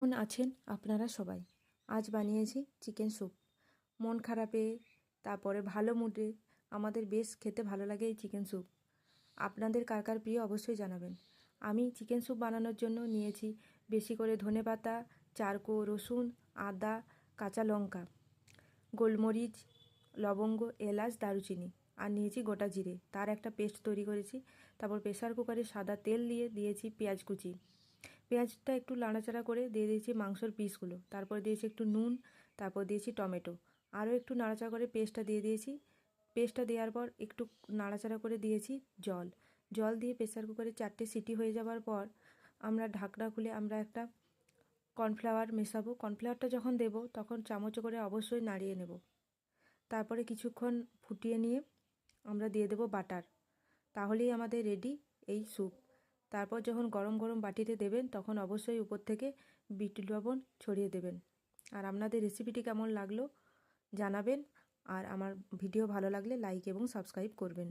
কেমন আছেন আপনারা সবাই? আজ বানিয়েছি চিকেন স্যুপ। মন খারাপে, তারপরে ভালো মুডে আমাদের বেশ খেতে ভালো লাগে এই চিকেন স্যুপ। আপনাদের কার কার প্রিয় অবশ্যই জানাবেন। আমি চিকেন স্যুপ বানানোর জন্য নিয়েছি বেশি করে ধনেপাতা, চারকো, রসুন, আদা, কাঁচা লঙ্কা, গোলমরিচ, লবঙ্গ, এলাচ, দারুচিনি আর নিয়েছি গোটা জিরে। তার একটা পেস্ট তৈরি করেছি। তারপর প্রেসার কুকারে সাদা তেল দিয়ে দিয়েছি পেঁয়াজ কুচি। পেঁয়াজটা একটু নাড়াচাড়া করে দিয়ে দিয়েছি মাংসর পিসগুলো। তারপর দিয়েছি একটু নুন, তারপর দিয়েছি টমেটো। আরও একটু নাড়াচাড়া করে পেস্টটা দিয়ে দিয়েছি। পেস্টটা দেওয়ার পর একটু নাড়াচাড়া করে দিয়েছি জল। জল দিয়ে প্রেসার কুকারে 4টে সিটি হয়ে যাওয়ার পর আমরা ঢাকনা খুলে আমরা একটা কর্নফ্লাওয়ার মেশাবো। কর্নফ্লাওয়ারটা যখন দেব তখন চামচে করে অবশ্যই নাড়িয়ে নেব। তারপরে কিছুক্ষণ ফুটিয়ে নিয়ে আমরা দিয়ে দেব বাটার। তাহলেই আমাদের রেডি এই স্যুপ। তারপর যখন গরম গরম বাটিতে দেবেন তখন অবশ্যই উপর থেকে বিট লবণ ছড়িয়ে দেবেন। আর আপনাদের রেসিপিটি কেমন লাগলো জানাবেন। আর আমার ভিডিও ভালো লাগলে লাইক এবং সাবস্ক্রাইব করবেন।